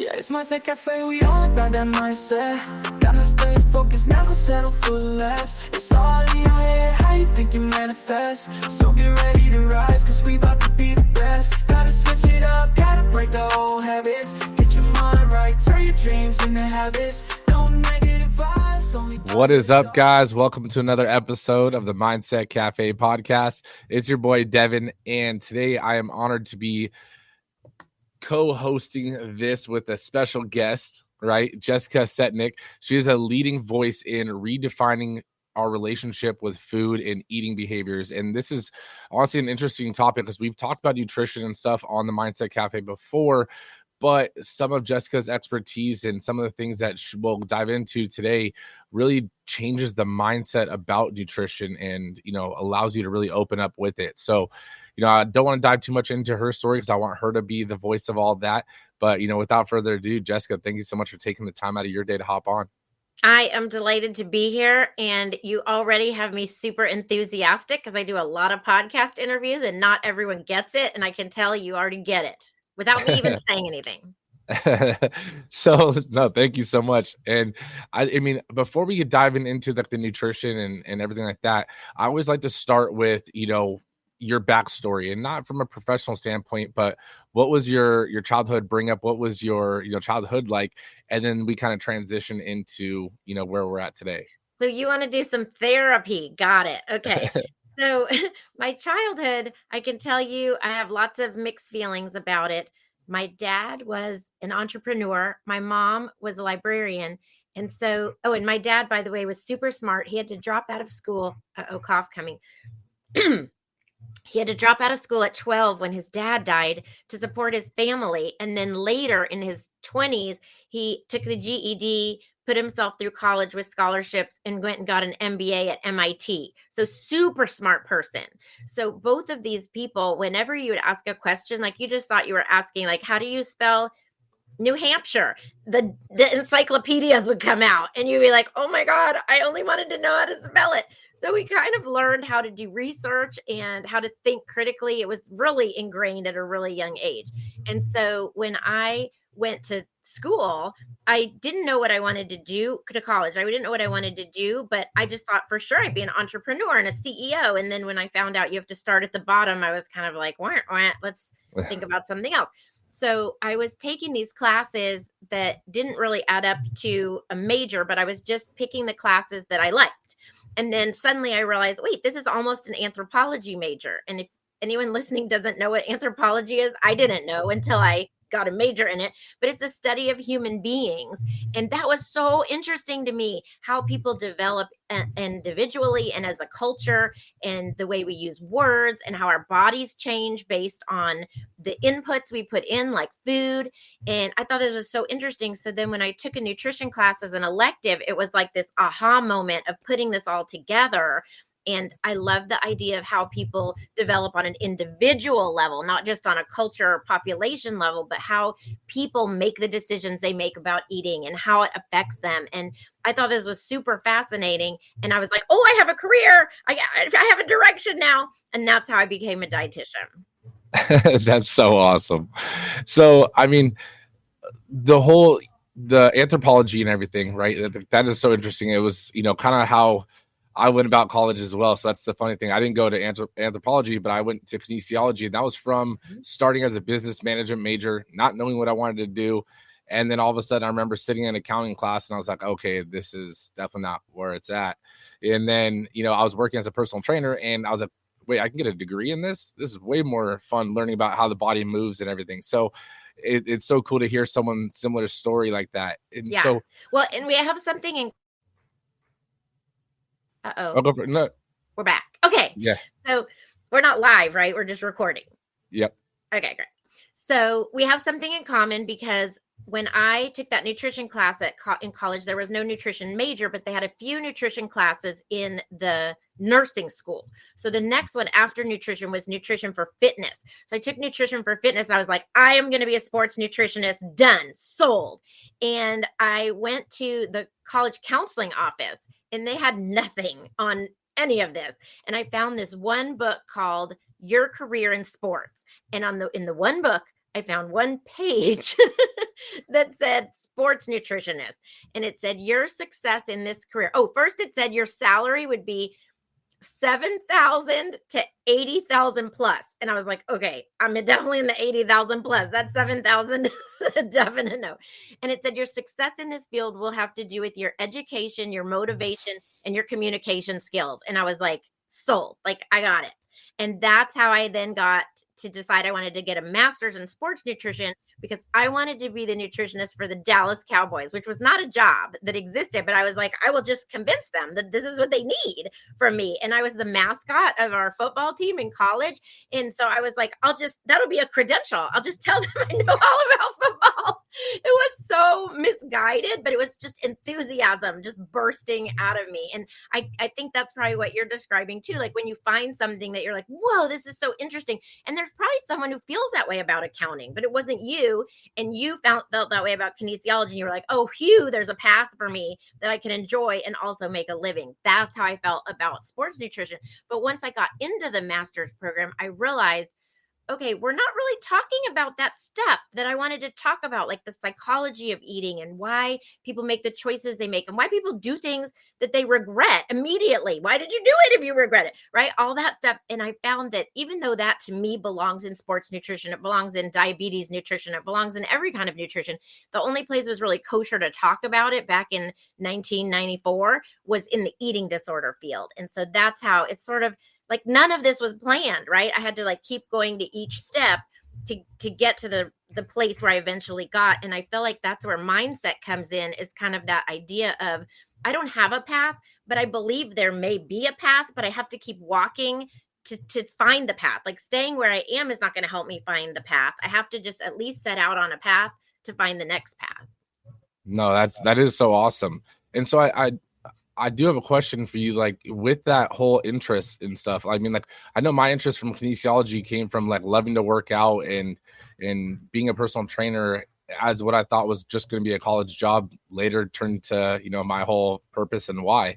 Yeah, it's Mindset Cafe, we all about that mindset. Gotta stay focused, never settle for less. It's all in your head, how you think you manifest. So get ready to rise, cause we about to be the best. Gotta switch it up, gotta break the old habits. Get your mind right, turn your dreams into habits. No negative vibes, only What is up, guys? Welcome to another episode of the Mindset Cafe podcast. It's your boy, Devan, and today I am honored to be co-hosting this with a special guest, right? Jessica Setnick. She is a leading voice in redefining our relationship with food and eating behaviors. And this is honestly an interesting topic because we've talked about nutrition and stuff on the Mindset Cafe before, but some of Jessica's expertise and some of the things that we'll dive into today really changes the mindset about nutrition and, allows you to really open up with it. So, I don't want to dive too much into her story because I want her to be the voice of all that. But, without further ado, Jessica, thank you so much for taking the time out of your day to hop on. I am delighted to be here, and you already have me super enthusiastic because I do a lot of podcast interviews and not everyone gets it. And I can tell you already get it without me even saying anything. So no, thank you so much. And I mean, before we get diving into the nutrition and everything like that, I always like to start with, your backstory, and not from a professional standpoint, but what was your childhood bring up? What was your, childhood like? And then we kind of transition into, where we're at today. So you want to do some therapy. Got it. Okay. So my childhood, I can tell you, I have lots of mixed feelings about it. My dad was an entrepreneur. My mom was a librarian. And so, and my dad, by the way, was super smart. He had to drop out of school. Cough coming. He had to drop out of school at 12 when his dad died to support his family. And then later in his 20s, he took the GED, put himself through college with scholarships, and went and got an MBA at MIT. So super smart person. So both of these people, whenever you would ask a question, like you just thought you were asking, like, how do you spell New Hampshire? The encyclopedias would come out and you'd be like, oh my God, I only wanted to know how to spell it. So we kind of learned how to do research and how to think critically. It was really ingrained at a really young age. And so when I went to school, I didn't know what I wanted to do to college. I didn't know what I wanted to do, but I just thought for sure I'd be an entrepreneur and a CEO. And then when I found out you have to start at the bottom, I was kind of like, wah, wah, let's think about something else. So I was taking these classes that didn't really add up to a major, but I was just picking the classes that I liked. And then suddenly I realized, wait, this is almost an anthropology major. And if anyone listening doesn't know what anthropology is, I didn't know until I got a major in it, but it's a study of human beings. And that was so interesting to me, how people develop individually and as a culture, and the way we use words and how our bodies change based on the inputs we put in, like food. And I thought it was so interesting. So then when I took a nutrition class as an elective, it was like this aha moment of putting this all together. And I love the idea of how people develop on an individual level, not just on a culture or population level, but how people make the decisions they make about eating and how it affects them. And I thought this was super fascinating. And I was like, oh, I have a career. I have a direction now. And that's how I became a dietitian. That's so awesome. So, I mean, the anthropology and everything, right? That is so interesting. It was, kind of how I went about college as well. So that's the funny thing. I didn't go to anthropology, but I went to kinesiology. And that was from starting as a business management major, not knowing what I wanted to do. And then all of a sudden I remember sitting in accounting class and I was like, okay, this is definitely not where it's at. And then, I was working as a personal trainer and I was like, wait, I can get a degree in this? This is way more fun learning about how the body moves and everything. So it's so cool to hear someone similar story like that. And yeah. So, well, and we have something in I'll go for it. No. We're back. Okay. Yeah. So we're not live, right? We're just recording. Yep. Okay, great. So we have something in common because when I took that nutrition class in college, there was no nutrition major, but they had a few nutrition classes in the nursing school. So the next one after nutrition was nutrition for fitness. So I took nutrition for fitness. And I was like, I am going to be a sports nutritionist. Done. Sold. And I went to the college counseling office and they had nothing on any of this. And I found this one book called Your Career in Sports. And in the one book, I found one page that said sports nutritionist. And it said your success in this career. Oh, first it said your salary would be 7,000 to 80,000 plus. And I was like, okay, I'm definitely in the 80,000 plus. That 7,000 is a definite no. And it said your success in this field will have to do with your education, your motivation, and your communication skills. And I was like, sold. Like, I got it. And that's how I then got to decide I wanted to get a master's in sports nutrition, because I wanted to be the nutritionist for the Dallas Cowboys, which was not a job that existed, but I was like, I will just convince them that this is what they need from me. And I was the mascot of our football team in college. And so I was like, that'll be a credential. I'll just tell them I know all about football. It was so misguided, but it was just enthusiasm just bursting out of me. And I think that's probably what you're describing too. Like when you find something that you're like, whoa, this is so interesting. And there's probably someone who feels that way about accounting, but it wasn't you. And you felt that way about kinesiology. And you were like, oh, phew, there's a path for me that I can enjoy and also make a living. That's how I felt about sports nutrition. But once I got into the master's program, I realized, okay, we're not really talking about that stuff that I wanted to talk about, like the psychology of eating and why people make the choices they make and why people do things that they regret immediately. Why did you do it if you regret it, right? All that stuff. And I found that even though that to me belongs in sports nutrition, it belongs in diabetes nutrition, it belongs in every kind of nutrition. The only place it was really kosher to talk about it back in 1994 was in the eating disorder field. And so that's how it's sort of, like none of this was planned, right? I had to like keep going to each step to get to the place where I eventually got. And I feel like that's where mindset comes in, is kind of that idea of, I don't have a path, but I believe there may be a path, but I have to keep walking to find the path. Like staying where I am is not going to help me find the path. I have to just at least set out on a path to find the next path. No, that is so awesome. And so I do have a question for you, like with that whole interest and stuff. I mean, like I know my interest from kinesiology came from like loving to work out and being a personal trainer as what I thought was just going to be a college job later turned to, you know, my whole purpose and why.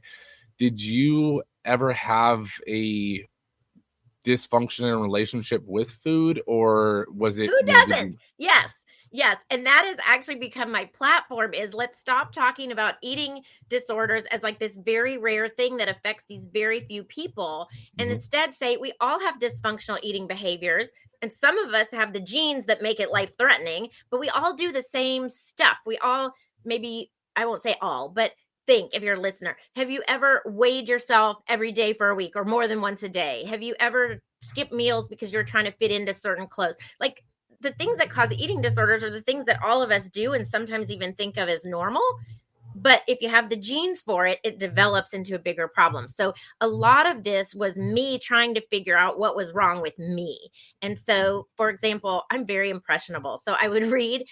Did you ever have a dysfunctional relationship with food, or was it? Who doesn't? Yes. And that has actually become my platform, is let's stop talking about eating disorders as like this very rare thing that affects these very few people. And instead say we all have dysfunctional eating behaviors. And some of us have the genes that make it life threatening, but we all do the same stuff. We all, maybe, I won't say all, but think, if you're a listener, have you ever weighed yourself every day for a week or more than once a day? Have you ever skipped meals because you're trying to fit into certain clothes? Like, the things that cause eating disorders are the things that all of us do and sometimes even think of as normal. But if you have the genes for it, it develops into a bigger problem. So a lot of this was me trying to figure out what was wrong with me. And so, for example, I'm very impressionable. So I would read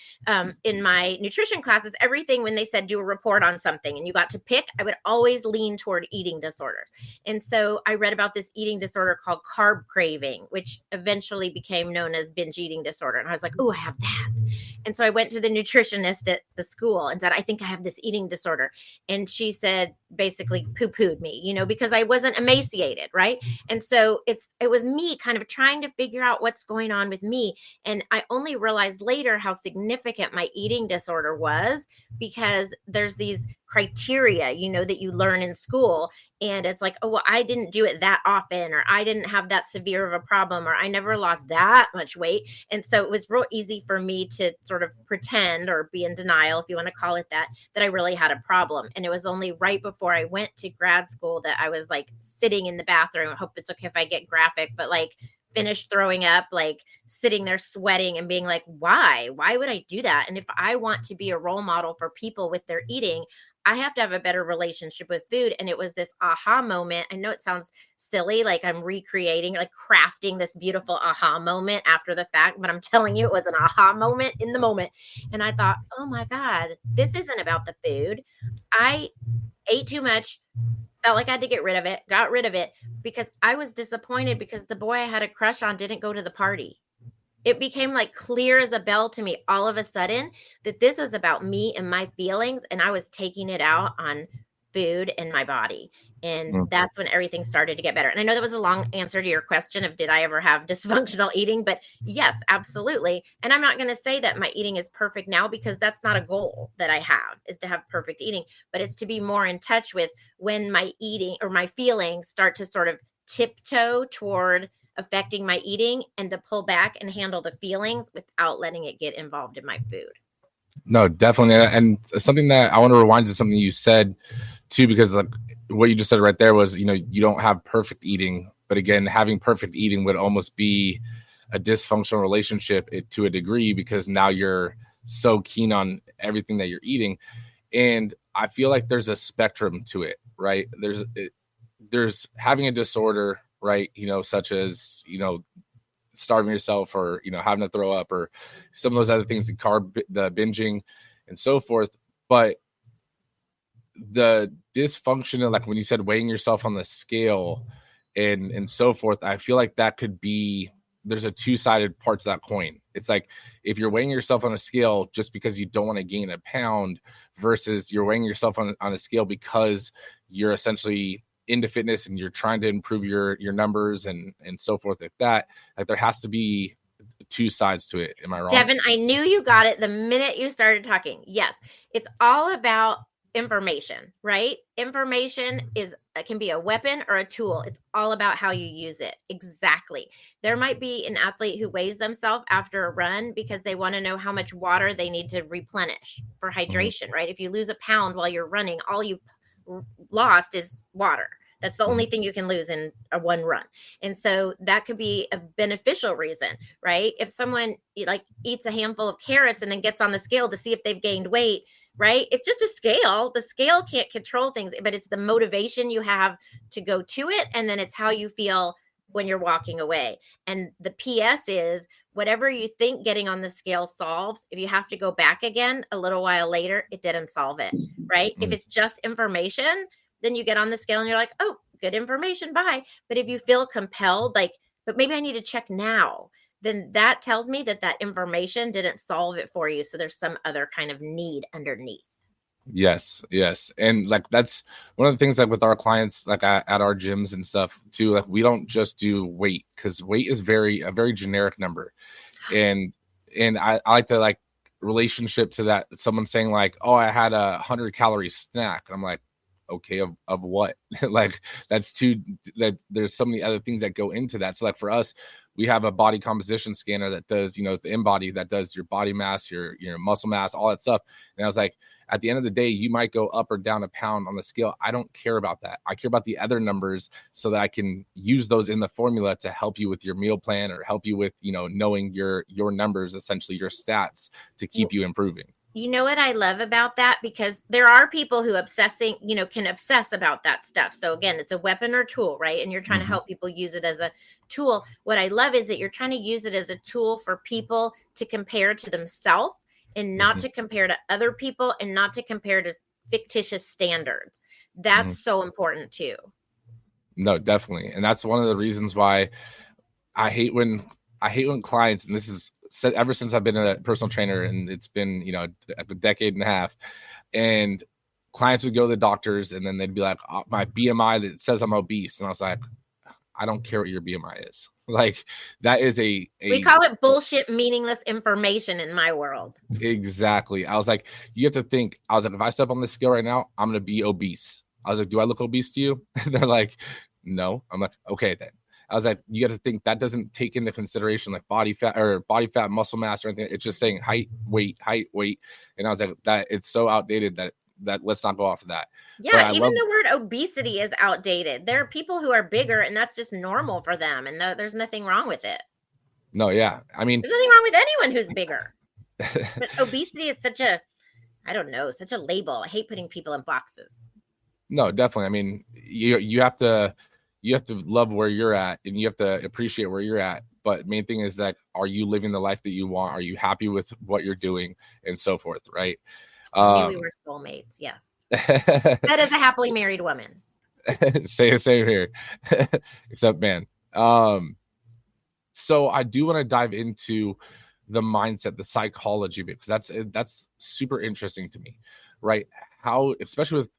in my nutrition classes, everything when they said do a report on something and you got to pick, I would always lean toward eating disorders. And so I read about this eating disorder called carb craving, which eventually became known as binge eating disorder. And I was like, oh, I have that. And so I went to the nutritionist at the school and said, I think I have this eating disorder. And she said, basically poo-pooed me, you know, because I wasn't emaciated, right? And so it was me kind of trying to figure out what's going on with me. And I only realized later how significant my eating disorder was, because there's these criteria, you know, that you learn in school. And it's like, oh, well, I didn't do it that often, or I didn't have that severe of a problem, or I never lost that much weight. And so it was real easy for me to sort of pretend or be in denial, if you want to call it that I really had a problem. And it was only right before I went to grad school that I was like sitting in the bathroom. I hope it's okay if I get graphic, but like finished throwing up, like sitting there sweating and being like, why would I do that? And if I want to be a role model for people with their eating, I have to have a better relationship with food. And it was this aha moment. I know it sounds silly, like I'm recreating, like crafting this beautiful aha moment after the fact, but I'm telling you, it was an aha moment in the moment. And I thought, oh my God, this isn't about the food. I ate too much, felt like I had to get rid of it, got rid of it because I was disappointed because the boy I had a crush on didn't go to the party. It became like clear as a bell to me all of a sudden that this was about me and my feelings, and I was taking it out on food and my body. And Mm. that's when everything started to get better. And I know that was a long answer to your question of did I ever have dysfunctional eating? But yes, absolutely. And I'm not going to say that my eating is perfect now, because that's not a goal that I have, is to have perfect eating, but it's to be more in touch with when my eating or my feelings start to sort of tiptoe toward affecting my eating, and to pull back and handle the feelings without letting it get involved in my food. No, definitely. And something that I want to rewind to something you said too, because like what you just said right there was, you don't have perfect eating, but again, having perfect eating would almost be a dysfunctional relationship to a degree, because now you're so keen on everything that you're eating. And I feel like there's a spectrum to it, right? There's having a disorder, right? Such as, starving yourself, or having to throw up, or some of those other things, the binging and so forth. But the dysfunction of, like when you said weighing yourself on the scale and so forth, I feel like that could be, there's a two-sided part to that coin. It's like if you're weighing yourself on a scale just because you don't want to gain a pound, versus you're weighing yourself on a scale because you're essentially into fitness and you're trying to improve your numbers and so forth, like that. Like there has to be two sides to it. Am I wrong? Devan, I knew you got it the minute you started talking. Yes, it's all about information, right? Information can be a weapon or a tool. It's all about how you use it. Exactly. There might be an athlete who weighs themselves after a run because they want to know how much water they need to replenish for hydration, right? If you lose a pound while you're running, all you lost is water. That's the only thing you can lose in a one run. And so that could be a beneficial reason, right? If someone like eats a handful of carrots and then gets on the scale to see if they've gained weight, right? It's just a scale. The scale can't control things, but it's the motivation you have to go to it. And then it's how you feel when you're walking away. And the PS is whatever you think getting on the scale solves, if you have to go back again a little while later, it didn't solve it, right? If it's just information, then you get on the scale and you're like, oh, good information, bye. But if you feel compelled, like, but maybe I need to check now, then that tells me that information didn't solve it for you. So there's some other kind of need underneath. Yes. And like that's one of the things, like with our clients, like at our gyms and stuff too, like we don't just do weight, because weight is a very generic number. And I like to like relationship to that. Someone saying like, oh, I had 100-calorie snack. And I'm like, okay, of what? Like that's that there's so many other things that go into that. So like for us, we have a body composition scanner that does, it's the InBody that does your body mass, your muscle mass, all that stuff. And I was like, at the end of the day, you might go up or down a pound on the scale. I don't care about that. I care about the other numbers so that I can use those in the formula to help you with your meal plan, or help you with, knowing your numbers, essentially your stats, to keep you improving. You know what I love about that? Because there are people who can obsess about that stuff. So again, it's a weapon or tool, right? And you're trying to help people use it as a tool. What I love is that you're trying to use it as a tool for people to compare to themselves, and not to compare to other people, and not to compare to fictitious standards. That's so important too. No, definitely. And that's one of the reasons why I hate when clients, and this is ever since I've been a personal trainer, and it's been, a decade and a half, and clients would go to the doctors and then they'd be like, oh, my BMI that says I'm obese. And I was like, I don't care what your BMI is. Like that is we call it bullshit, meaningless information in my world. Exactly. I was like, you have to think, if I step on this scale right now, I'm going to be obese. I was like, do I look obese to you? And they're like, no. I'm like, okay, then. I was like, you got to think that doesn't take into consideration like body fat, muscle mass, or anything. It's just saying height, weight. And I was like, that it's so outdated that let's not go off of that. Yeah, even the word obesity is outdated. There are people who are bigger, and that's just normal for them, and there's nothing wrong with it. No, yeah. I mean, there's nothing wrong with anyone who's bigger. But obesity is such a label. I hate putting people in boxes. No, definitely. I mean, you have to love where you're at, and you have to appreciate where you're at. But main thing is that, are you living the life that you want? Are you happy with what you're doing, and so forth, right? I knew we were soulmates. Yes. That is a happily married woman. Same here. Except man. So I do want to dive into the mindset, the psychology, because that's super interesting to me, right? How, especially with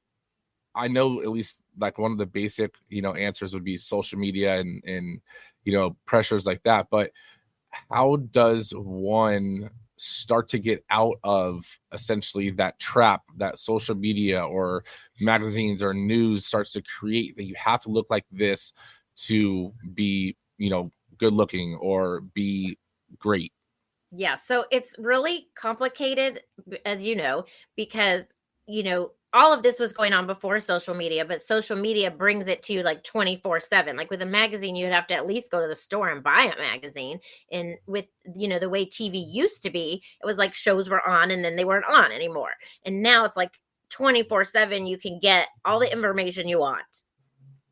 I know at least like one of the basic, answers would be social media and pressures like that. But how does one start to get out of essentially that trap that social media or magazines or news starts to create, that you have to look like this to be, good looking or be great? Yeah, so it's really complicated, as you know, because, all of this was going on before social media, but social media brings it to you like 24/7. Like with a magazine, you'd have to at least go to the store and buy a magazine. And with, the way TV used to be, it was like shows were on and then they weren't on anymore. And now it's like 24/7, you can get all the information you want.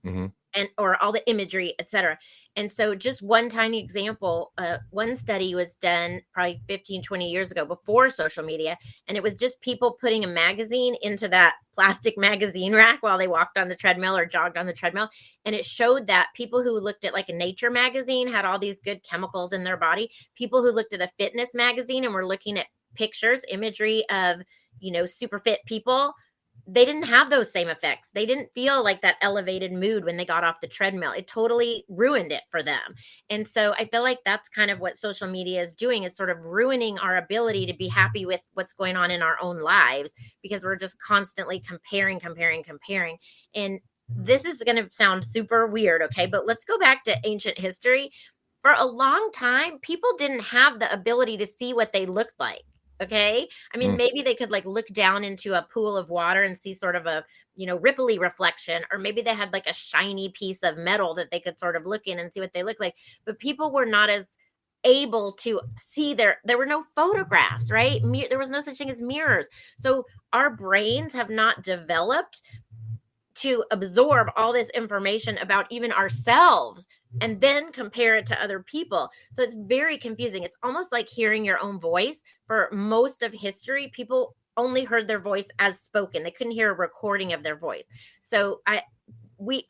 Mm-hmm. And or all the imagery, etc. And so just one tiny example, one study was done probably 15, 20 years ago before social media, and it was just people putting a magazine into that plastic magazine rack while they walked on the treadmill or jogged on the treadmill. And it showed that people who looked at like a nature magazine had all these good chemicals in their body. People who looked at a fitness magazine and were looking at pictures, imagery of, super fit people, they didn't have those same effects. They didn't feel like that elevated mood when they got off the treadmill. It totally ruined it for them. And so I feel like that's kind of what social media is doing, is sort of ruining our ability to be happy with what's going on in our own lives, because we're just constantly comparing. And this is going to sound super weird, okay? But let's go back to ancient history. For a long time, people didn't have the ability to see what they looked like. Okay. I mean, maybe they could like look down into a pool of water and see sort of a, ripply reflection, or maybe they had like a shiny piece of metal that they could sort of look in and see what they look like. But people were not as able to see there were no photographs, right? There was no such thing as mirrors. So our brains have not developed to absorb all this information about even ourselves and then compare it to other people. So it's very confusing. It's almost like hearing your own voice. For most of history, people only heard their voice as spoken. They couldn't hear a recording of their voice. So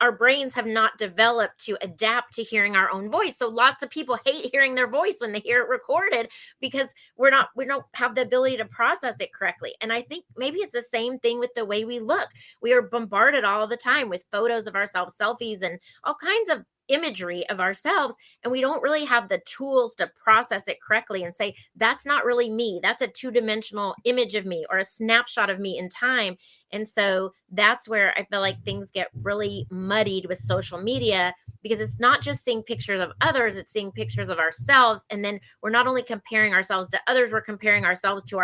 our brains have not developed to adapt to hearing our own voice. So lots of people hate hearing their voice when they hear it recorded, because we don't have the ability to process it correctly. And I think maybe it's the same thing with the way we look. We are bombarded all the time with photos of ourselves, selfies, and all kinds of imagery of ourselves, and we don't really have the tools to process it correctly and say, that's not really me. That's a two-dimensional image of me or a snapshot of me in time. And so that's where I feel like things get really muddied with social media, because it's not just seeing pictures of others, it's seeing pictures of ourselves. And then we're not only comparing ourselves to others, we're comparing ourselves to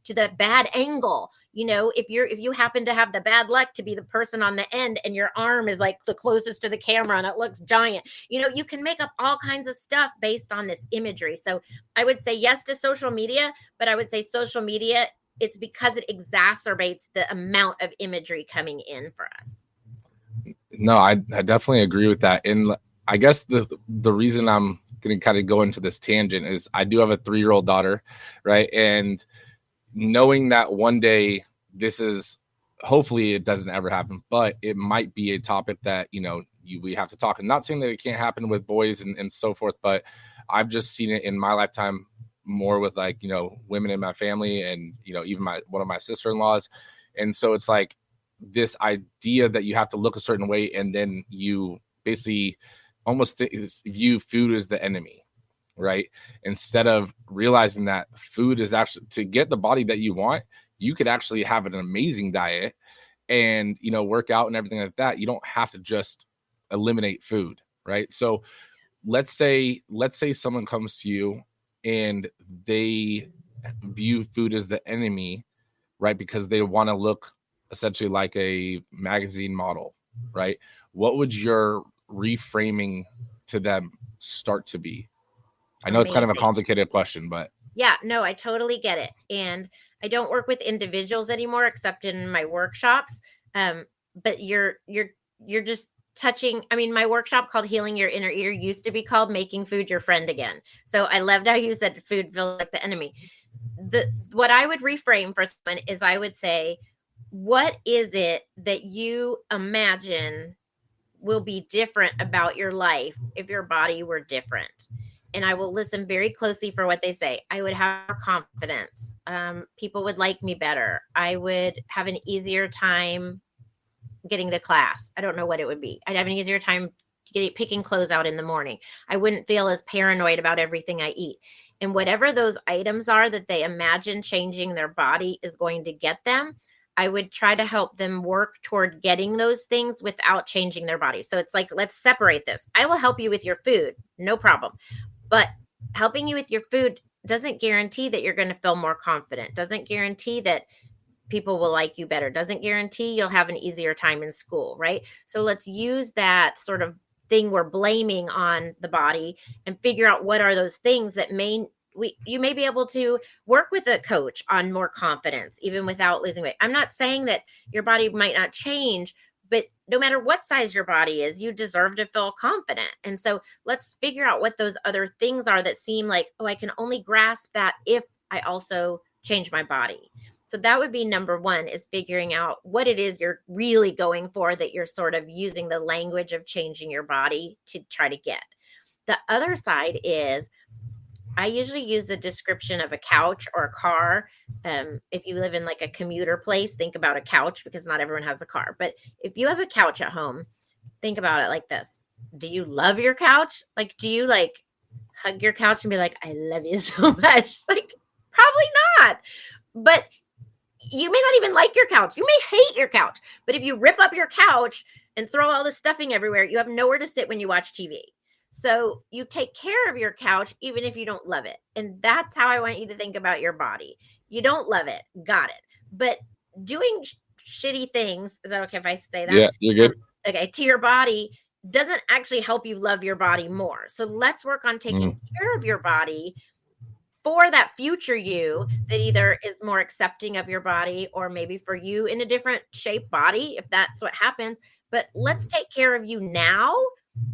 the bad angle. If you happen to have the bad luck to be the person on the end and your arm is like the closest to the camera and it looks giant, you can make up all kinds of stuff based on this imagery. So I would say yes to social media, but I would say social media, it's because it exacerbates the amount of imagery coming in for us. No, I definitely agree with that. And I guess the reason I'm going to kind of go into this tangent is I do have a 3-year-old daughter, right? And knowing that one day this is, hopefully it doesn't ever happen, but it might be a topic that, we have to talk. I'm not saying that it can't happen with boys and so forth, but I've just seen it in my lifetime more with like, women in my family and, even one of my sister-in-laws. And so it's like this idea that you have to look a certain way, and then you basically almost view food as the enemy, right? Instead of realizing that food is actually, to get the body that you want, you could actually have an amazing diet and, work out and everything like that. You don't have to just eliminate food, right? So let's say someone comes to you and they view food as the enemy, right? Because they want to look essentially like a magazine model, right? What would your reframing to them start to be? I know It's kind of a complicated question, but yeah, no, I totally get it. And I don't work with individuals anymore except in my workshops. But you're just touching. I mean, my workshop called Healing Your Inner Ear used to be called Making Food Your Friend Again. So I loved how you said food feels like the enemy. What I would reframe for someone is, I would say, what is it that you imagine will be different about your life if your body were different? And I will listen very closely for what they say. I would have more confidence. People would like me better. I would have an easier time getting to class. I don't know what it would be. I'd have an easier time picking clothes out in the morning. I wouldn't feel as paranoid about everything I eat. And whatever those items are that they imagine changing their body is going to get them, I would try to help them work toward getting those things without changing their body. So it's like, let's separate this. I will help you with your food, no problem. But helping you with your food doesn't guarantee that you're going to feel more confident, doesn't guarantee that people will like you better, doesn't guarantee you'll have an easier time in school, right? So let's use that sort of thing we're blaming on the body and figure out what are those things that you may be able to work with a coach on more confidence, even without losing weight. I'm not saying that your body might not change, but no matter what size your body is, you deserve to feel confident. And so let's figure out what those other things are that seem like, oh, I can only grasp that if I also change my body. So that would be number one, is figuring out what it is you're really going for, that you're sort of using the language of changing your body to try to get. The other side is, I usually use a description of a couch or a car. If you live in like a commuter place, think about a couch, because not everyone has a car. But if you have a couch at home, think about it like this. Do you love your couch? Like, do you like hug your couch and be like, I love you so much? Like, probably not. But you may not even like your couch. You may hate your couch. But if you rip up your couch and throw all the stuffing everywhere, you have nowhere to sit when you watch TV. So you take care of your couch, even if you don't love it. And that's how I want you to think about your body. You don't love it. Got it. But doing shitty things, is that okay if I say that? Yeah, you're good. Okay, to your body doesn't actually help you love your body more. So let's work on taking care of your body for that future you that either is more accepting of your body, or maybe for you in a different shaped body, if that's what happens. But let's take care of you now,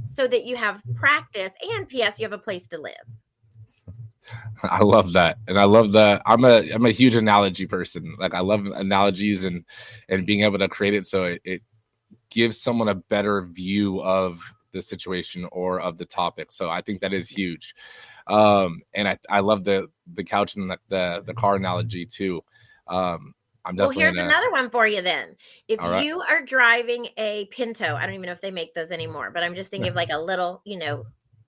so that you have practice, and PS, you have a place to live. I love that. And I love that. I'm a huge analogy person. Like, I love analogies and being able to create it so it gives someone a better view of the situation or of the topic. So I think that is huge. And I love the couch and the car analogy too. Well, here's another one for you then. If All right. you are driving a Pinto, I don't even know if they make those anymore, but I'm just thinking of like a little,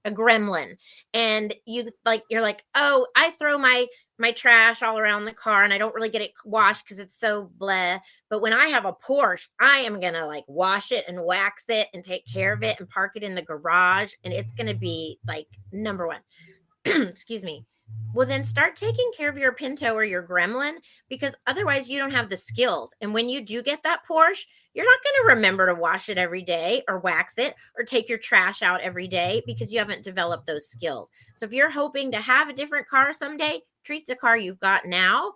a gremlin, and you're like, oh, I throw my trash all around the car and I don't really get it washed because it's so blah. But when I have a Porsche, I am going to like wash it and wax it and take care of it and park it in the garage. And it's going to be like number one. Excuse me. Well, then start taking care of your Pinto or your gremlin, because otherwise you don't have the skills. And when you do get that Porsche, you're not going to remember to wash it every day or wax it or take your trash out every day, because you haven't developed those skills. So if you're hoping to have a different car someday, treat the car you've got now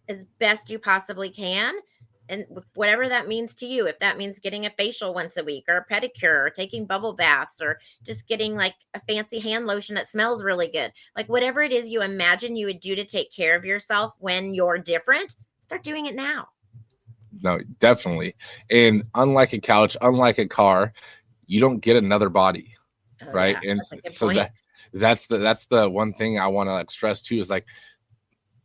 as best you possibly can. And whatever that means to you, if that means getting a facial once a week or a pedicure or taking bubble baths or just getting like a fancy hand lotion that smells really good, like whatever it is you imagine you would do to take care of yourself when you're different, start doing it now. No, definitely. And unlike a couch, unlike a car, you don't get another body. Right. Yeah, and so that's the one thing I want to like stress too, is like,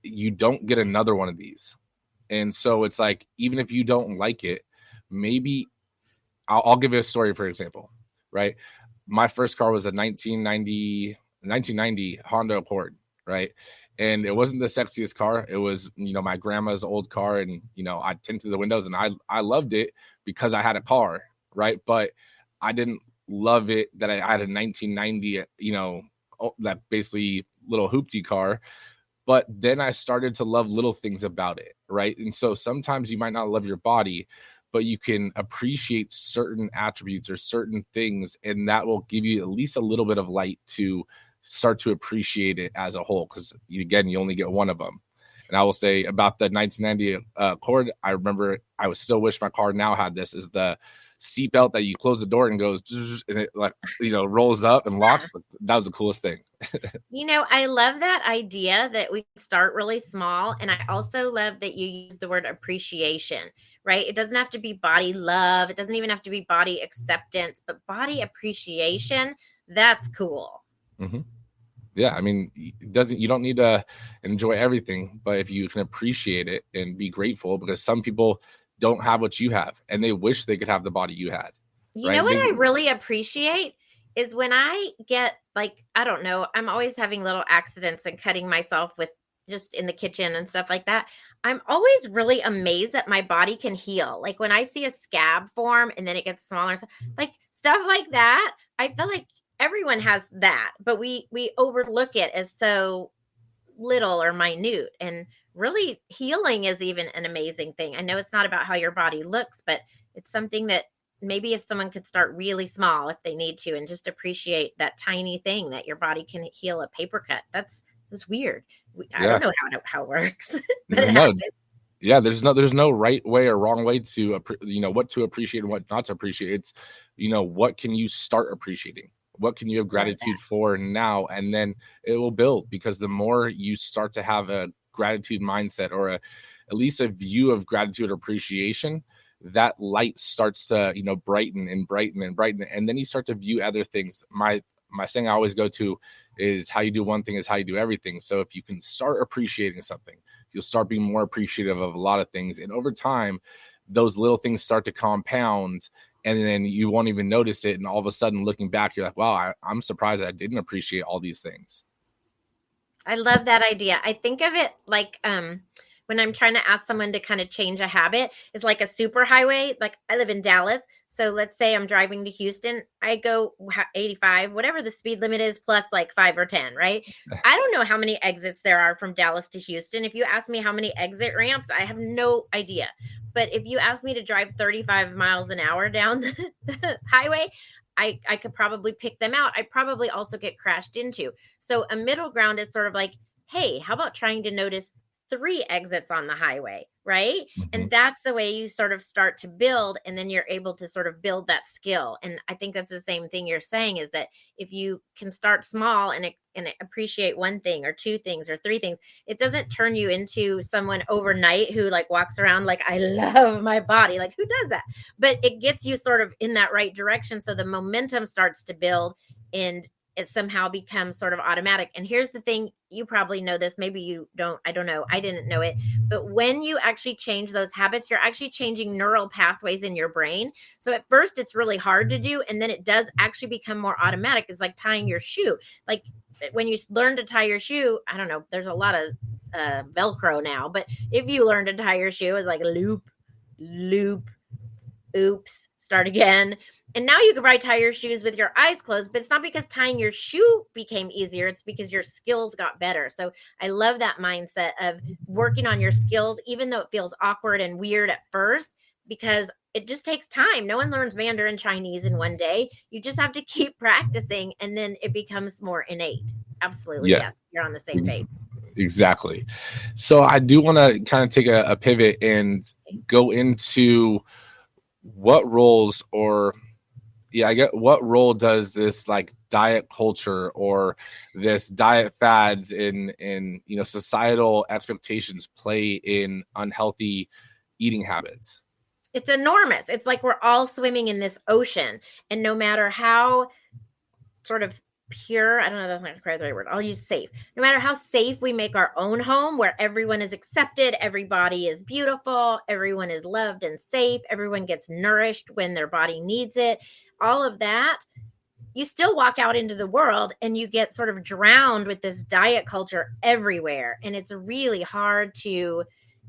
you don't get another one of these. And so it's like, even if you don't like it, maybe I'll give you a story, for example, right? My first car was a 1990 Honda Accord, right? And it wasn't the sexiest car. It was, my grandma's old car, and, I tinted the windows, and I loved it because I had a car, right? But I didn't love it that I had a 1990, that basically little hoopty car. But then I started to love little things about it, right? And so sometimes you might not love your body, but you can appreciate certain attributes or certain things, and that will give you at least a little bit of light to start to appreciate it as a whole, because, again, you only get one of them. And I will say about the 1990 Accord, I remember I would still wish my car now had this, is the seatbelt that you close the door and goes, and it like, rolls up and locks. That was the coolest thing. I love that idea that we start really small. And I also love that you use the word appreciation, right? It doesn't have to be body love. It doesn't even have to be body acceptance, but body appreciation. That's cool. Mm-hmm. Yeah. I mean, you don't need to enjoy everything, but if you can appreciate it and be grateful, because some people don't have what you have, and they wish they could have the body you had. You know Right? what I really appreciate is when I get like, I don't know, I'm always having little accidents and cutting myself with just in the kitchen and stuff like that. I'm always really amazed that my body can heal. Like when I see a scab form and then it gets smaller, like stuff like that. I feel like everyone has that, but we overlook it as so little or minute. And really, healing is even an amazing thing. I know it's not about how your body looks, but it's something that maybe if someone could start really small if they need to and just appreciate that tiny thing that your body can heal a paper cut. That's weird. I Yeah. don't know how it works, but it No. happens. Yeah, there's no right way or wrong way to what to appreciate and what not to appreciate. It's what can you start appreciating? What can you have gratitude for now? And then it will build, because the more you start to have a gratitude mindset, or at least a view of gratitude or appreciation, that light starts to brighten and brighten and brighten, and then you start to view other things. My saying I always go to is, how you do one thing is how you do everything. So if you can start appreciating something, you'll start being more appreciative of a lot of things, and over time those little things start to compound, and then you won't even notice it, and all of a sudden looking back you're like, wow, I'm surprised I didn't appreciate all these things. I love that idea. I think of it like when I'm trying to ask someone to kind of change a habit, is like a super highway. Like I live in Dallas. So let's say I'm driving to Houston. I go 85, whatever the speed limit is, plus like 5 or 10, right? I don't know how many exits there are from Dallas to Houston. If you ask me how many exit ramps, I have no idea. But if you ask me to drive 35 miles an hour down the highway, I could probably pick them out. I probably also get crashed into. So a middle ground is sort of like, hey, how about trying to notice 3 exits on the highway, right? Mhm. And that's the way you sort of start to build, and then you're able to sort of build that skill. And I think that's the same thing you're saying, is that if you can start small and appreciate one thing or 2 things or 3 things, it doesn't turn you into someone overnight who like walks around like, I love my body. Like, who does that? But it gets you sort of in that right direction. So the momentum starts to build, and it somehow becomes sort of automatic. And here's the thing, you probably know this, maybe you don't, I don't know, I didn't know it, but when you actually change those habits, you're actually changing neural pathways in your brain. So at first it's really hard to do, and then it does actually become more automatic. It's like tying your shoe. Like when you learn to tie your shoe, I don't know, there's a lot of Velcro now, but if you learn to tie your shoe, it's like loop, oops, start again. And now you can probably tie your shoes with your eyes closed, but it's not because tying your shoe became easier. It's because your skills got better. So I love that mindset of working on your skills, even though it feels awkward and weird at first, because it just takes time. No one learns Mandarin Chinese in one day. You just have to keep practicing, and then it becomes more innate. Absolutely. Yeah. Yes. You're on the same page. Exactly. So I do want to kind of take a pivot and go into what roles, or I get, what role does this like diet culture or this diet fads in societal expectations play in unhealthy eating habits? It's enormous. It's like we're all swimming in this ocean, and no matter how sort of pure, I don't know, that's not quite the right word, I'll use safe. No matter how safe we make our own home, where everyone is accepted, everybody is beautiful, everyone is loved and safe, everyone gets nourished when their body needs it, all of that, you still walk out into the world and you get sort of drowned with this diet culture everywhere. And it's really hard to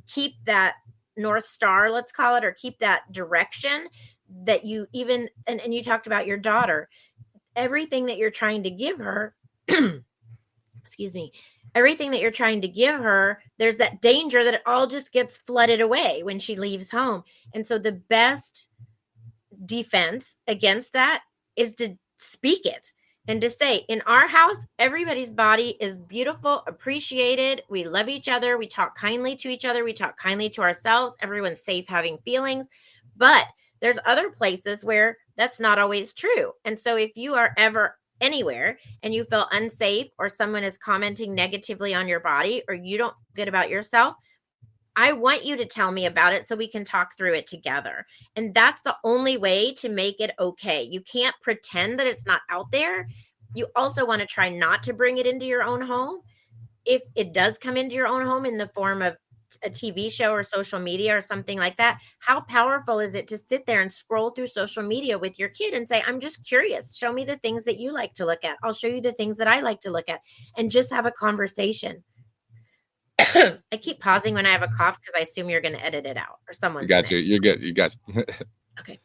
keep that North Star, let's call it, or keep that direction that you even, and you talked about your daughter, everything that you're trying to give her, excuse me, everything that you're trying to give her, there's that danger that it all just gets flooded away when she leaves home. And so the best defense against that is to speak it and to say, in our house, everybody's body is beautiful, appreciated. We love each other. We talk kindly to each other. We talk kindly to ourselves. Everyone's safe having feelings. But there's other places where that's not always true. And so if you are ever anywhere and you feel unsafe, or someone is commenting negatively on your body, or you don't feel good about yourself, I want you to tell me about it so we can talk through it together. And that's the only way to make it okay. You can't pretend that it's not out there. You also want to try not to bring it into your own home. If it does come into your own home in the form of a TV show or social media or something like that, how powerful is it to sit there and scroll through social media with your kid and say, I'm just curious. Show me the things that you like to look at. I'll show you the things that I like to look at, and just have a conversation. I keep pausing when I have a cough because I assume you're going to edit it out, or You someone's got going you. to. You're good. You got you. Okay.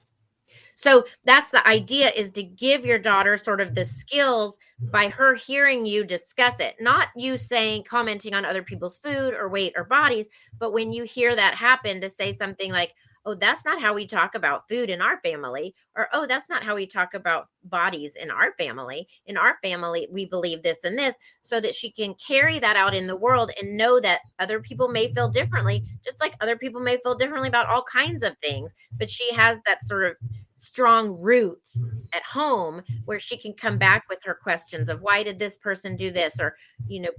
So that's the idea, is to give your daughter sort of the skills by her hearing you discuss it, not you saying, commenting on other people's food or weight or bodies. But when you hear that happen, to say something like, oh, that's not how we talk about food in our family, or, oh, that's not how we talk about bodies in our family. In our family, we believe this and this, so that she can carry that out in the world and know that other people may feel differently, just like other people may feel differently about all kinds of things. But she has that sort of strong roots at home where she can come back with her questions of, why did this person do this, or,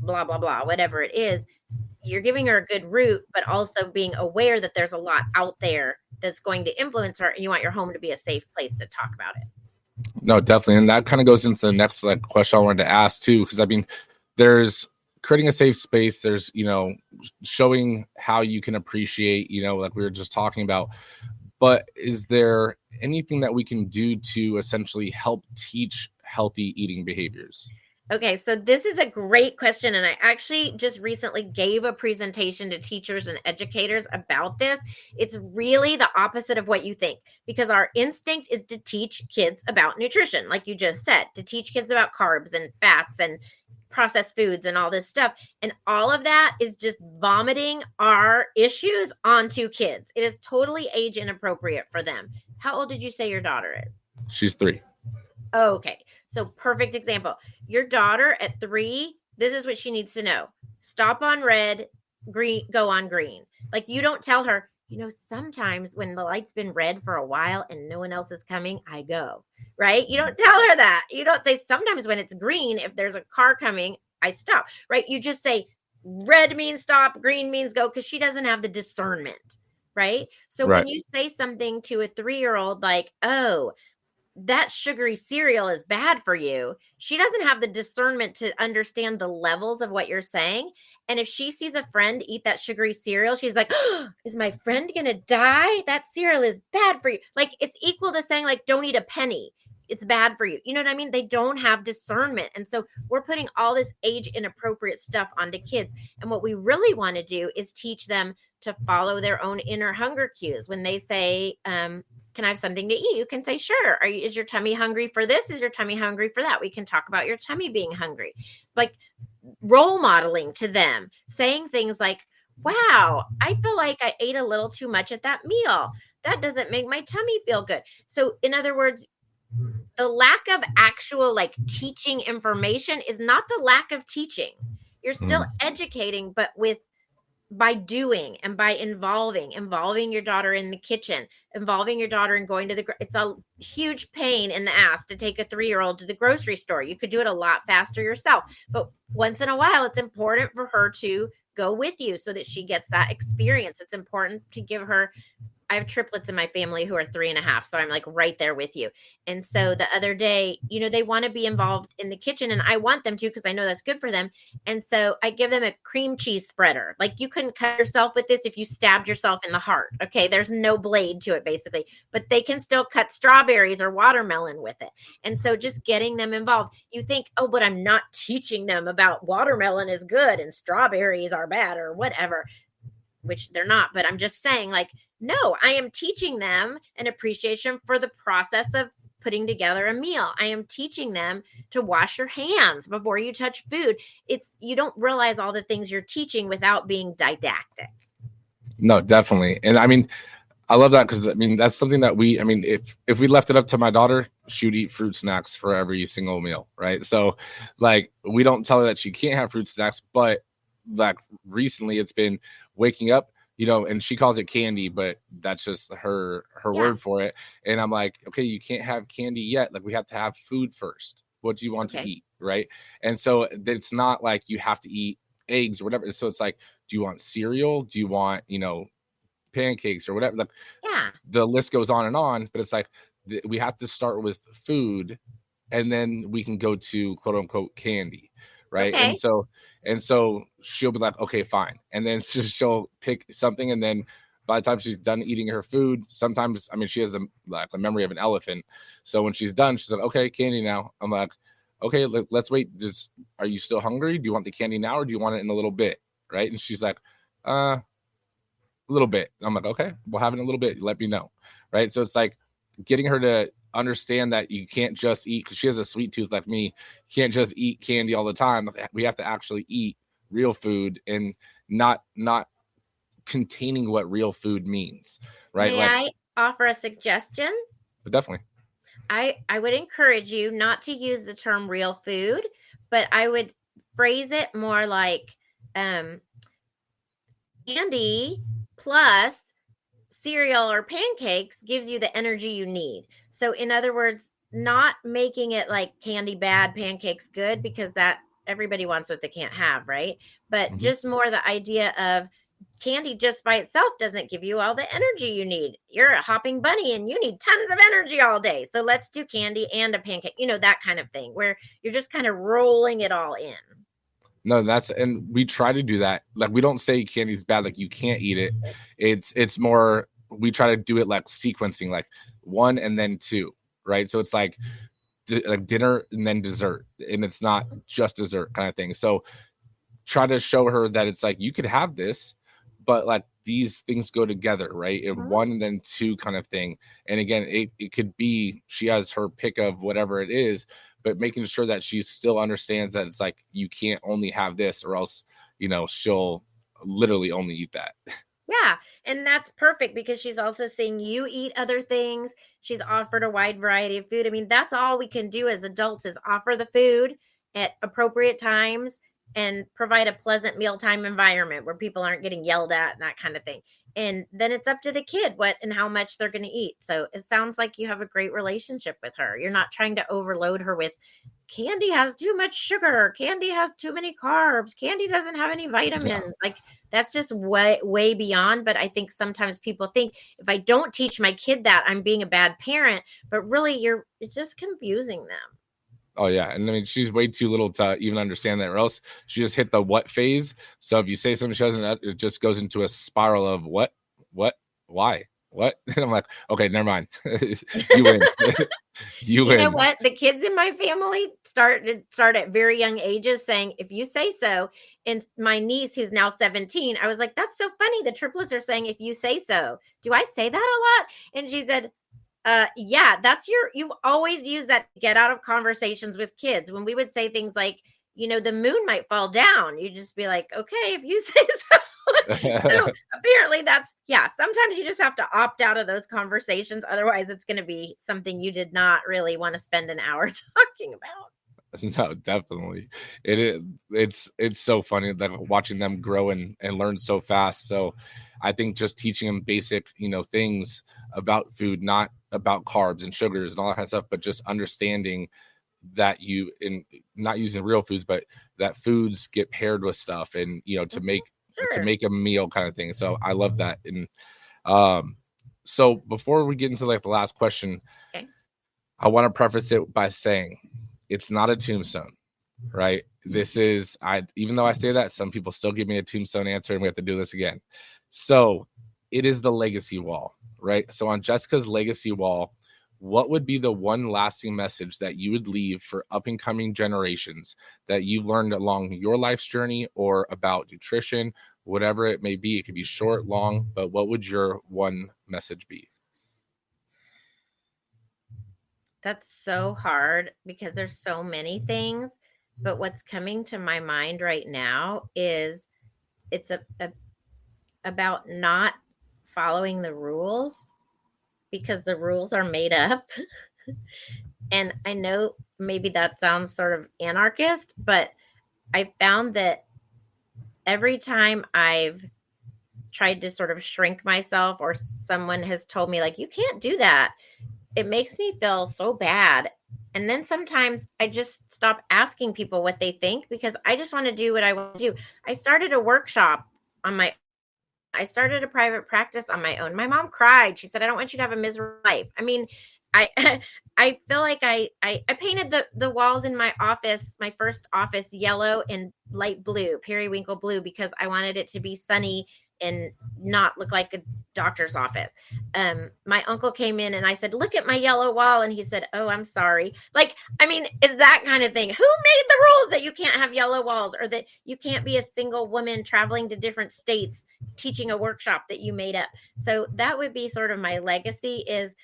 blah, blah, blah, whatever it is. You're giving her a good root, but also being aware that there's a lot out there that's going to influence her, and you want your home to be a safe place to talk about it. No, definitely. And that kind of goes into the next question I wanted to ask too, because I mean, there's creating a safe space. There's, showing how you can appreciate, like we were just talking about. But is there anything that we can do to essentially help teach healthy eating behaviors? Okay, so this is a great question. And I actually just recently gave a presentation to teachers and educators about this. It's really the opposite of what you think, because our instinct is to teach kids about nutrition, like you just said, to teach kids about carbs and fats and processed foods and all this stuff. And all of that is just vomiting our issues onto kids. It is totally age inappropriate for them. How old did you say your daughter is? She's 3. Okay. So perfect example. Your daughter at 3, this is what she needs to know. Stop on red, green, go on green. Like, you don't tell her, sometimes when the light's been red for a while and no one else is coming, I go, right? You don't tell her that. You don't say, sometimes when it's green, if there's a car coming, I stop, right? You just say red means stop, green means go, because she doesn't have the discernment, right? So Right. when you say something to a 3-year-old like, oh, that sugary cereal is bad for you, she doesn't have the discernment to understand the levels of what you're saying. And if she sees a friend eat that sugary cereal, she's like, oh, is my friend going to die? That cereal is bad for you. Like, it's equal to saying, like, don't eat a penny. It's bad for you. You know what I mean? They don't have discernment. And so we're putting all this age inappropriate stuff onto kids. And what we really want to do is teach them to follow their own inner hunger cues. When they say, can I have something to eat? You can say, sure. Is your tummy hungry for this? Is your tummy hungry for that? We can talk about your tummy being hungry. Like, role modeling to them, saying things like, wow, I feel like I ate a little too much at that meal. That doesn't make my tummy feel good. So in other words, the lack of actual teaching information is not the lack of teaching. You're still educating, but by doing and by involving your daughter in the kitchen, involving your daughter in going to it's a huge pain in the ass to take a 3-year-old to the grocery store. You could do it a lot faster yourself, but once in a while, it's important for her to go with you so that she gets that experience. It's important to give her. I have triplets in my family who are 3.5. So I'm like right there with you. And so the other day, they want to be involved in the kitchen, and I want them to, because I know that's good for them. And so I give them a cream cheese spreader. Like, you couldn't cut yourself with this if you stabbed yourself in the heart. Okay. There's no blade to it basically, but they can still cut strawberries or watermelon with it. And so just getting them involved, you think, oh, but I'm not teaching them about watermelon is good and strawberries are bad or whatever, which they're not. But I'm just saying, no, I am teaching them an appreciation for the process of putting together a meal. I am teaching them to wash your hands before you touch food. You don't realize all the things you're teaching without being didactic. No, definitely. And I mean, I love that, because that's something that if we left it up to my daughter, she would eat fruit snacks for every single meal, right? So we don't tell her that she can't have fruit snacks, but recently it's been waking up, and she calls it candy, but that's just her word for it. And I'm like, okay, you can't have candy yet. We have to have food first. What do you want to eat? Right. And so it's not like you have to eat eggs or whatever. So it's like, do you want cereal? Do you want, pancakes or whatever? The list goes on, but it's like, we have to start with food, and then we can go to quote unquote candy. right? Okay. And so she'll be like, okay, fine. And then she'll pick something, and then by the time she's done eating her food, sometimes, I mean, she has like a memory of an elephant. So when she's done, she's like, okay, candy now. I'm like, okay, let's wait. Just, are you still hungry? Do you want the candy now, or do you want it in a little bit? Right? And she's like, a little bit. And I'm like, okay, we'll have it in a little bit. Let me know. Right? So it's like getting her to understand that you can't just eat, because she has a sweet tooth like me. You can't just eat candy all the time. We have to actually eat real food, and not containing what real food means, right? May Like, I offer a suggestion? definitely. I would encourage you not to use the term real food, but I would phrase it more like candy plus cereal or pancakes gives you the energy you need. So in other words, not making it like candy bad, pancakes good, because that everybody wants what they can't have, right? But Mhm. just more the idea of candy just by itself doesn't give you all the energy you need. You're a hopping bunny and you need tons of energy all day. So let's do candy and a pancake, that kind of thing where you're just kind of rolling it all in. No, and we try to do that. Like, we don't say candy's bad, like you can't eat it. It's more, we try to do it like sequencing, like one and then two, right? So it's like dinner and then dessert, and it's not just dessert kind of thing. So try to show her that it's like, you could have this, but like these things go together, right? And one and then two kind of thing. And again, it could be she has her pick of whatever it is, but making sure that she still understands that it's like, you can't only have this, or else, she'll literally only eat that. Yeah, and that's perfect because she's also seeing you eat other things. She's offered a wide variety of food. I mean, that's all we can do as adults is offer the food at appropriate times and provide a pleasant mealtime environment where people aren't getting yelled at and that kind of thing. And then it's up to the kid what and how much they're going to eat. So it sounds like you have a great relationship with her. You're not trying to overload her with candy has too much sugar, candy has too many carbs, candy doesn't have any vitamins. Like that's just way beyond. But I think sometimes people think if I don't teach my kid that, I'm being a bad parent. But really, it's just confusing them. Oh yeah, and I mean, she's way too little to even understand that, or else she just hit the what phase. So if you say something she doesn't, it just goes into a spiral of what, why, what. And I'm like, okay, never mind. You win. You You know win. what? The kids in my family start at very young ages saying, if you say so. And my niece, who's now 17, I was like, that's so funny. The triplets are saying, if you say so. Do I say that a lot? And she said, yeah, you've always used that to get out of conversations with kids. When we would say things like, the moon might fall down, you just be like, okay, if you say so. So apparently sometimes you just have to opt out of those conversations. Otherwise it's going to be something you did not really want to spend an hour talking about. No, definitely. It's so funny that watching them grow and learn so fast. So I think just teaching them basic, things about food, not about carbs and sugars and all that kind of stuff, but just understanding that not using real foods, but that foods get paired with stuff, and to make a meal kind of thing. So I love that. And so before we get into like the last question, Okay. I want to preface it by saying it's not a tombstone, right? This is, even though I say that, some people still give me a tombstone answer, and we have to do this again. So it is the legacy wall, right? So on Jessica's legacy wall, what would be the one lasting message that you would leave for up and coming generations that you've learned along your life's journey, or about nutrition, whatever it may be? It could be short, long, but what would your one message be? That's so hard because there's so many things. But what's coming to my mind right now is it's about not following the rules, because the rules are made up. And I know maybe that sounds sort of anarchist, but I found that every time I've tried to sort of shrink myself, or someone has told me like, you can't do that, it makes me feel so bad. And then sometimes I just stop asking people what they think, because I just want to do what I want to do. I started a workshop I started a private practice on my own. My mom cried. She said, I don't want you to have a miserable life. I mean, I I feel like I painted the walls in my office, my first office, yellow and light blue, periwinkle blue, because I wanted it to be sunny and not look like a doctor's office. My uncle came in and I said, "Look at my yellow wall," and he said, "Oh, I'm sorry." Like, I mean, it's that kind of thing. Who made the rules that you can't have yellow walls, or that you can't be a single woman traveling to different states teaching a workshop that you made up? So that would be sort of my legacy, is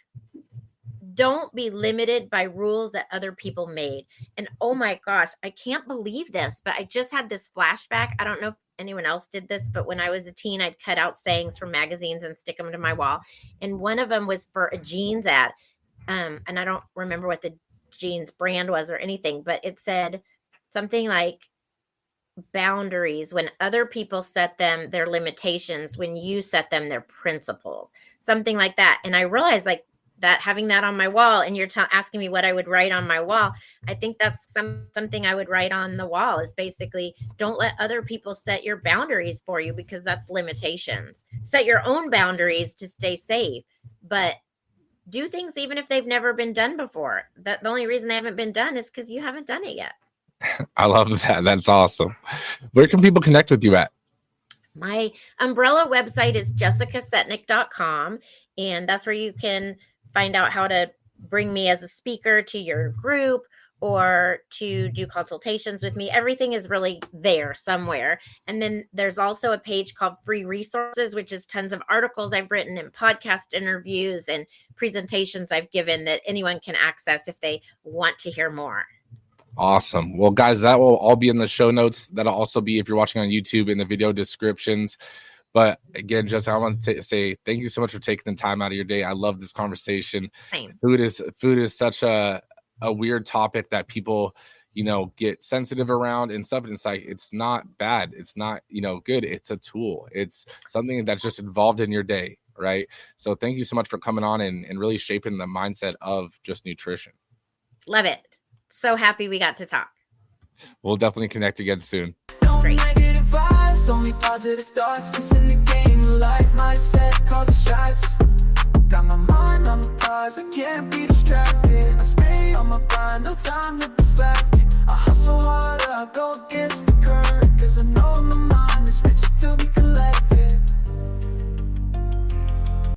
don't be limited by rules that other people made. And oh my gosh, I can't believe this, but I just had this flashback. I don't know if anyone else did this, but when I was a teen, I'd cut out sayings from magazines and stick them to my wall. And one of them was for a jeans ad. And I don't remember what the jeans brand was or anything, but it said something like, boundaries when other people set them, their limitations; when you set them, their principles, something like that. And I realized, like, that having that on my wall, and you're asking me what I would write on my wall, I think that's something I would write on the wall, is basically, don't let other people set your boundaries for you, because that's limitations. Set your own boundaries to stay safe, but do things even if they've never been done before. That the only reason they haven't been done is because you haven't done it yet. I love that. That's awesome. Where can people connect with you at? My umbrella website is jessicasetnick.com, and that's where you can find out how to bring me as a speaker to your group or to do consultations with me. Everything is really there somewhere. And then there's also a page called Free Resources, which is tons of articles I've written and podcast interviews and presentations I've given that anyone can access if they want to hear more. Awesome. Well, guys, that will all be in the show notes. That'll also be, if you're watching on YouTube, in the video descriptions. But again, Jessica, I want to say thank you so much for taking the time out of your day. I love this conversation. Same. Food is such a weird topic that people, get sensitive around and stuff. And it's like, it's not bad. It's not, good. It's a tool. It's something that's just involved in your day, right? So thank you so much for coming on and really shaping the mindset of just nutrition. Love it. So happy we got to talk. We'll definitely connect again soon. Great. Negative vibes, only positive thoughts. Cause in the game of life, mindset causes shots. Got my mind on the prize, I can't be distracted. I stay on my grind, no time to be slacking.